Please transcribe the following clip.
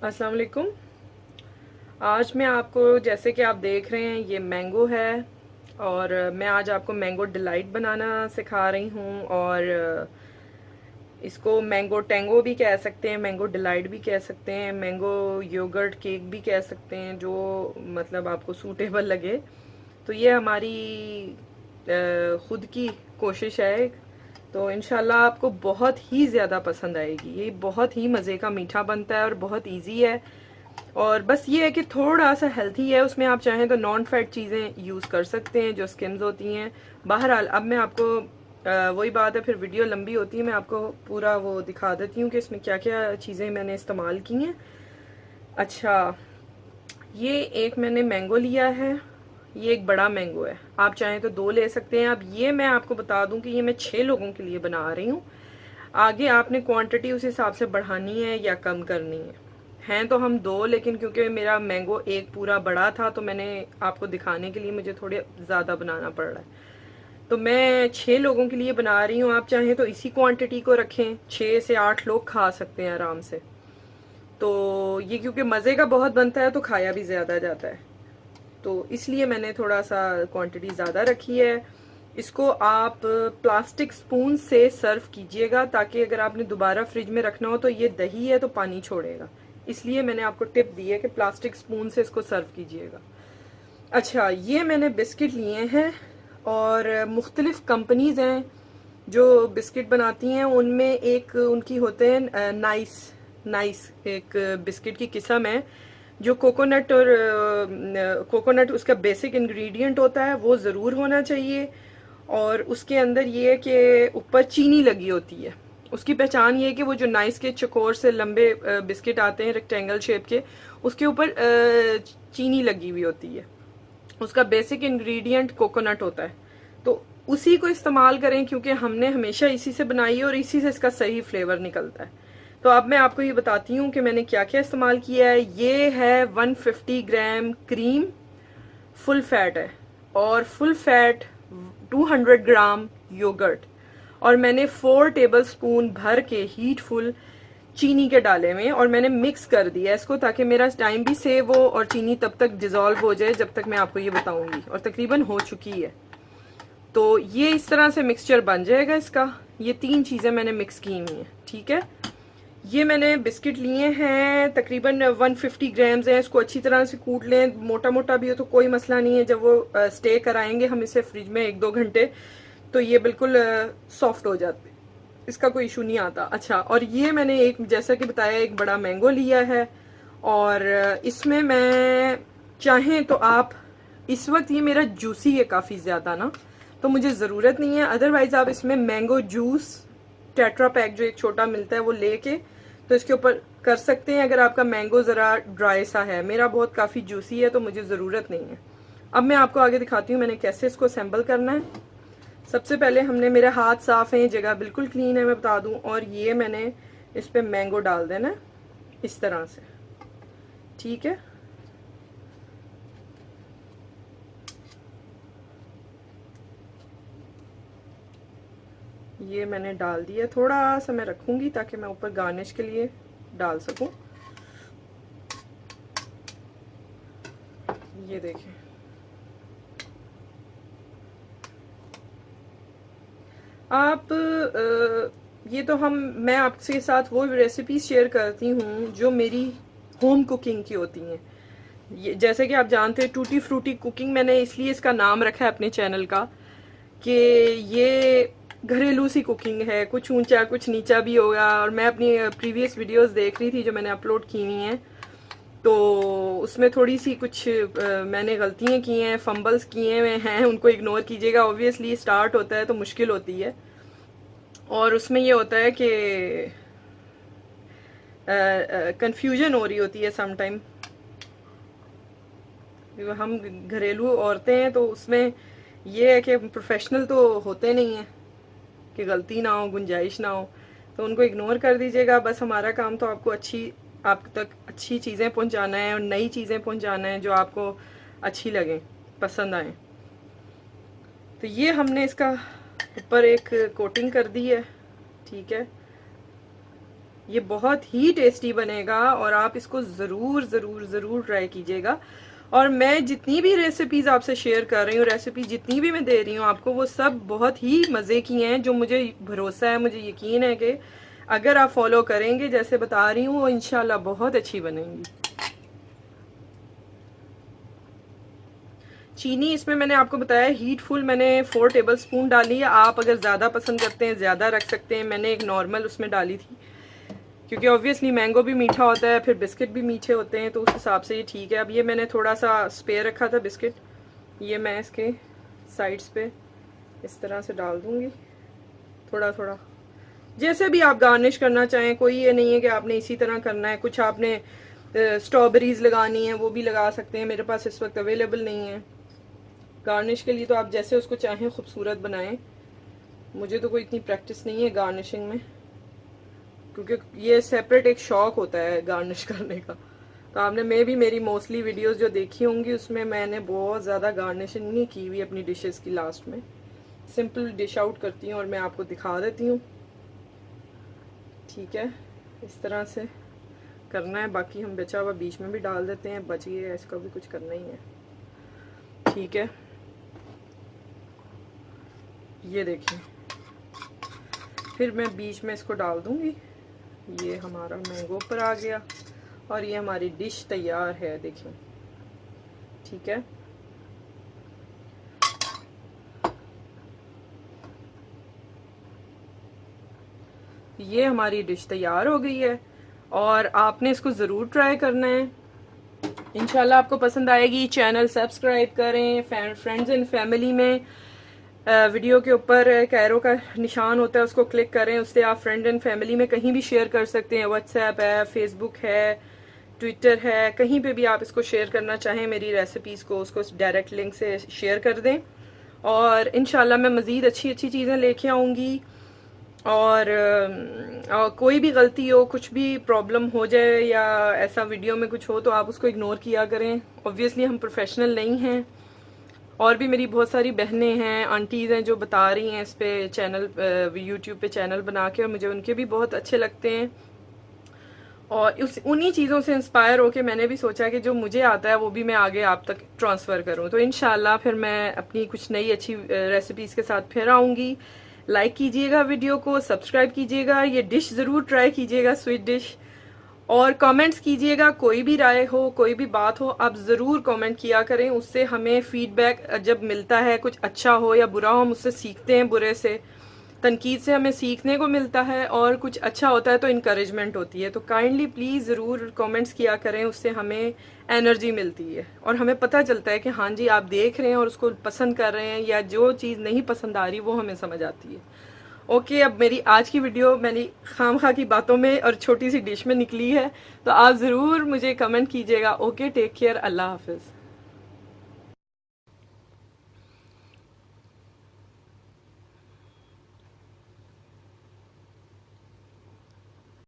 अस्सलाम वालेकुम। आज मैं आपको, जैसे कि आप देख रहे हैं, ये मैंगो है और मैं आज आपको मैंगो डिलाइट बनाना सिखा रही हूँ। और इसको मैंगो टेंगो भी कह सकते हैं, मैंगो डिलाइट भी कह सकते हैं, मैंगो योगर्ट केक भी कह सकते हैं, जो मतलब आपको सूटेबल लगे। तो ये हमारी खुद की कोशिश है। तो इंशाल्लाह आपको बहुत ही ज़्यादा पसंद आएगी। ये बहुत ही मज़े का मीठा बनता है और बहुत इजी है। और बस ये है कि थोड़ा सा हेल्थी है, उसमें आप चाहें तो नॉन फैट चीज़ें यूज़ कर सकते हैं जो स्किम्स होती हैं। बहरहाल अब मैं आपको वही बात है, फिर वीडियो लंबी होती है, मैं आपको पूरा वो दिखा देती हूँ कि इसमें क्या क्या चीज़ें मैंने इस्तेमाल की हैं। अच्छा, ये एक मैंने मैंगो लिया है। ये एक बड़ा मैंगो है, आप चाहें तो दो ले सकते हैं। अब ये मैं आपको बता दूं कि ये मैं 6 लोगों के लिए बना रही हूँ। आगे आपने क्वांटिटी उस हिसाब से बढ़ानी है या कम करनी है। हैं तो हम दो, लेकिन क्योंकि मेरा मैंगो एक पूरा बड़ा था तो मैंने आपको दिखाने के लिए मुझे थोड़े ज़्यादा बनाना पड़ रहा है। तो मैं 6 लोगों के लिए बना रही हूँ। आप चाहें तो इसी क्वांटिटी को रखें, 6 से 8 लोग खा सकते हैं आराम से। तो ये क्योंकि मज़े का बहुत बनता है तो खाया भी ज़्यादा जाता है, तो इसलिए मैंने थोड़ा सा क्वांटिटी ज़्यादा रखी है। इसको आप प्लास्टिक स्पून से सर्व कीजिएगा, ताकि अगर आपने दोबारा फ्रिज में रखना हो तो ये दही है तो पानी छोड़ेगा। इसलिए मैंने आपको टिप दी है कि प्लास्टिक स्पून से इसको सर्व कीजिएगा। अच्छा, ये मैंने बिस्किट लिए हैं और मुख्तलिफ कंपनीज़ हैं जो बिस्किट बनाती हैं। उनमें एक उनकी होते हैं नाइस। नाइस एक बिस्किट की किस्म है जो कोकोनट और कोकोनट उसका बेसिक इंग्रेडिएंट होता है, वो ज़रूर होना चाहिए। और उसके अंदर ये है कि ऊपर चीनी लगी होती है। उसकी पहचान ये है कि वो जो नाइस के चकोर से लंबे बिस्किट आते हैं रेक्टेंगल शेप के, उसके ऊपर चीनी लगी हुई होती है। उसका बेसिक इंग्रेडिएंट कोकोनट होता है। तो उसी को इस्तेमाल करें, क्योंकि हमने हमेशा इसी से बनाई है और इसी से इसका सही फ्लेवर निकलता है। तो अब मैं आपको ये बताती हूँ कि मैंने क्या क्या इस्तेमाल किया है। ये है 150 ग्राम क्रीम, फुल फैट है। और फुल फैट 200 ग्राम योगर्ट। और मैंने 4 टेबल स्पून भर के हीट फुल चीनी के डाले में, और मैंने मिक्स कर दिया इसको ताकि मेरा टाइम भी सेव हो और चीनी तब तक डिजोल्व हो जाए जब तक मैं आपको ये बताऊंगी, और तकरीबन हो चुकी है। तो ये इस तरह से मिक्सचर बन जाएगा इसका। ये 3 चीज़ें मैंने मिक्स की हुई हैं, ठीक है। ये मैंने बिस्किट लिए हैं, तकरीबन 150 ग्राम्स हैं। इसको अच्छी तरह से कूट लें, मोटा मोटा भी हो तो कोई मसला नहीं है। जब वो स्टे कराएंगे हम इसे फ्रिज में 1-2 घंटे, तो ये बिल्कुल सॉफ्ट हो जाते, इसका कोई इशू नहीं आता। अच्छा, और ये मैंने एक, जैसा कि बताया, एक बड़ा मैंगो लिया है। और इसमें मैं, चाहें तो आप, इस वक्त ये मेरा जूसी है काफ़ी ज़्यादा ना, तो मुझे ज़रूरत नहीं है। अदरवाइज़ आप इसमें मैंगो जूस टेट्रा पैक जो एक छोटा मिलता है वो लेके तो इसके ऊपर कर सकते हैं, अगर आपका मैंगो ज़रा ड्राई सा है। मेरा बहुत काफ़ी जूसी है तो मुझे ज़रूरत नहीं है। अब मैं आपको आगे दिखाती हूँ मैंने कैसे इसको असेंबल करना है। सबसे पहले हमने, मेरे हाथ साफ हैं, जगह बिल्कुल क्लीन है मैं बता दूं। और ये मैंने इस पे मैंगो डाल देना है इस तरह से, ठीक है। ये मैंने डाल दिया, थोड़ा सा मैं रखूंगी ताकि मैं ऊपर गार्निश के लिए डाल सकूं। ये देखें, आप ये तो मैं आपके साथ वो रेसिपी शेयर करती हूँ जो मेरी होम कुकिंग की होती हैं। ये जैसे कि आप जानते हैं, टूटी फ्रूटी कुकिंग, मैंने इसलिए इसका नाम रखा है अपने चैनल का कि ये घरेलू सी कुकिंग है, कुछ ऊंचा कुछ नीचा भी होगा। और मैं अपनी प्रीवियस वीडियोस देख रही थी जो मैंने अपलोड की हुई हैं, तो उसमें थोड़ी सी कुछ मैंने गलतियाँ की हैं, फंबल्स किए हुए हैं, उनको इग्नोर कीजिएगा। ऑब्वियसली स्टार्ट होता है तो मुश्किल होती है, और उसमें ये होता है कि कंफ्यूजन हो रही होती है समटाइम। हम घरेलू औरतें हैं तो उसमें ये है कि प्रोफेशनल तो होते नहीं हैं कि गलती ना हो, गुंजाइश ना हो, तो उनको इग्नोर कर दीजिएगा। बस हमारा काम तो आपको आप तक अच्छी चीज़ें पहुंचाना है और नई चीज़ें पहुंचाना है जो आपको अच्छी लगें, पसंद आए। तो ये हमने इसका ऊपर एक कोटिंग कर दी है, ठीक है। ये बहुत ही टेस्टी बनेगा और आप इसको ज़रूर ज़रूर ज़रूर ट्राई कीजिएगा। और मैं जितनी भी रेसिपीज़ आपसे शेयर कर रही हूँ, रेसिपी जितनी भी मैं दे रही हूँ आपको, वो सब बहुत ही मज़े की हैं, जो मुझे भरोसा है, मुझे यकीन है कि अगर आप फॉलो करेंगे जैसे बता रही हूँ वो इंशाल्लाह बहुत अच्छी बनेंगी। चीनी इसमें मैंने आपको बताया हीटफुल मैंने 4 टेबलस्पून डाली है। आप अगर ज़्यादा पसंद करते हैं ज़्यादा रख सकते हैं। मैंने एक नॉर्मल उसमें डाली थी, क्योंकि ऑब्वियसली मैंगो भी मीठा होता है, फिर बिस्किट भी मीठे होते हैं, तो उस हिसाब से ये ठीक है। अब ये मैंने थोड़ा सा स्पेयर रखा था बिस्किट, ये मैं इसके साइड्स पे इस तरह से डाल दूँगी थोड़ा थोड़ा, जैसे भी आप गार्निश करना चाहें। कोई ये नहीं है कि आपने इसी तरह करना है। कुछ आपने स्ट्रॉबेरीज लगानी है वो भी लगा सकते हैं, मेरे पास इस वक्त अवेलेबल नहीं है गार्निश के लिए, तो आप जैसे उसको चाहें खूबसूरत बनाएं। मुझे तो कोई इतनी प्रैक्टिस नहीं है गार्निशिंग में, क्योंकि ये सेपरेट एक शौक होता है गार्निश करने का। तो आपने मेरी मोस्टली वीडियोस जो देखी होंगी उसमें मैंने बहुत ज़्यादा गार्निशिंग नहीं की हुई अपनी डिशेस की। लास्ट में सिंपल डिश आउट करती हूँ और मैं आपको दिखा देती हूँ। ठीक है, इस तरह से करना है। बाकी हम बचा हुआ बीच में भी डाल देते हैं, बच गया इसका भी कुछ करना ही है। ठीक है, ये देखिए, फिर मैं बीच में इसको डाल दूंगी। ये हमारा मैंगो पर आ गया और ये हमारी डिश तैयार है, देखिए। ठीक है, ये हमारी डिश तैयार हो गई है और आपने इसको ज़रूर ट्राई करना है। इंशाल्लाह आपको पसंद आएगी। चैनल सब्सक्राइब करें, फ्रेंड्स एंड फैमिली में वीडियो के ऊपर कैरो का निशान होता है, उसको क्लिक करें, उससे आप फ्रेंड एंड फैमिली में कहीं भी शेयर कर सकते हैं। व्हाट्सएप है, फेसबुक है, ट्विटर है, कहीं पे भी आप इसको शेयर करना चाहें मेरी रेसिपीज़ को, उसको डायरेक्ट लिंक से शेयर कर दें। और इंशाल्लाह मैं मज़ीद अच्छी अच्छी चीज़ें लेके आऊँगी। और कोई भी गलती हो, कुछ भी प्रॉब्लम हो जाए या ऐसा वीडियो में कुछ हो तो आप उसको इग्नोर किया करें। ऑब्वियसली हम प्रोफेशनल नहीं हैं। और भी मेरी बहुत सारी बहनें हैं, आंटीज़ हैं जो बता रही हैं इस पे चैनल, यूट्यूब पे चैनल बना के, और मुझे उनके भी बहुत अच्छे लगते हैं। और उन्हीं चीज़ों से इंस्पायर होके मैंने भी सोचा कि जो मुझे आता है वो भी मैं आगे आप तक ट्रांसफ़र करूँ। तो इंशाल्लाह फिर मैं अपनी कुछ नई अच्छी रेसिपीज़ के साथ फिर आऊँगी। लाइक कीजिएगा वीडियो को, सब्सक्राइब कीजिएगा, ये डिश ज़रूर ट्राई कीजिएगा, स्वीट डिश। और कमेंट्स कीजिएगा, कोई भी राय हो, कोई भी बात हो, आप ज़रूर कमेंट किया करें। उससे हमें फीडबैक जब मिलता है, कुछ अच्छा हो या बुरा हो, हम उससे सीखते हैं। बुरे से, तनकीद से हमें सीखने को मिलता है, और कुछ अच्छा होता है तो इनकरेजमेंट होती है। तो काइंडली प्लीज़ ज़रूर कमेंट्स किया करें, उससे हमें एनर्जी मिलती है और हमें पता चलता है कि हाँ जी आप देख रहे हैं और उसको पसंद कर रहे हैं, या जो चीज़ नहीं पसंद आ रही वो हमें समझ आती है। ओके, अब मेरी आज की वीडियो मैंने खामखा की बातों में और छोटी सी डिश में निकली है, तो आप ज़रूर मुझे कमेंट कीजिएगा। ओके, टेक केयर, अल्लाह हाफिज़।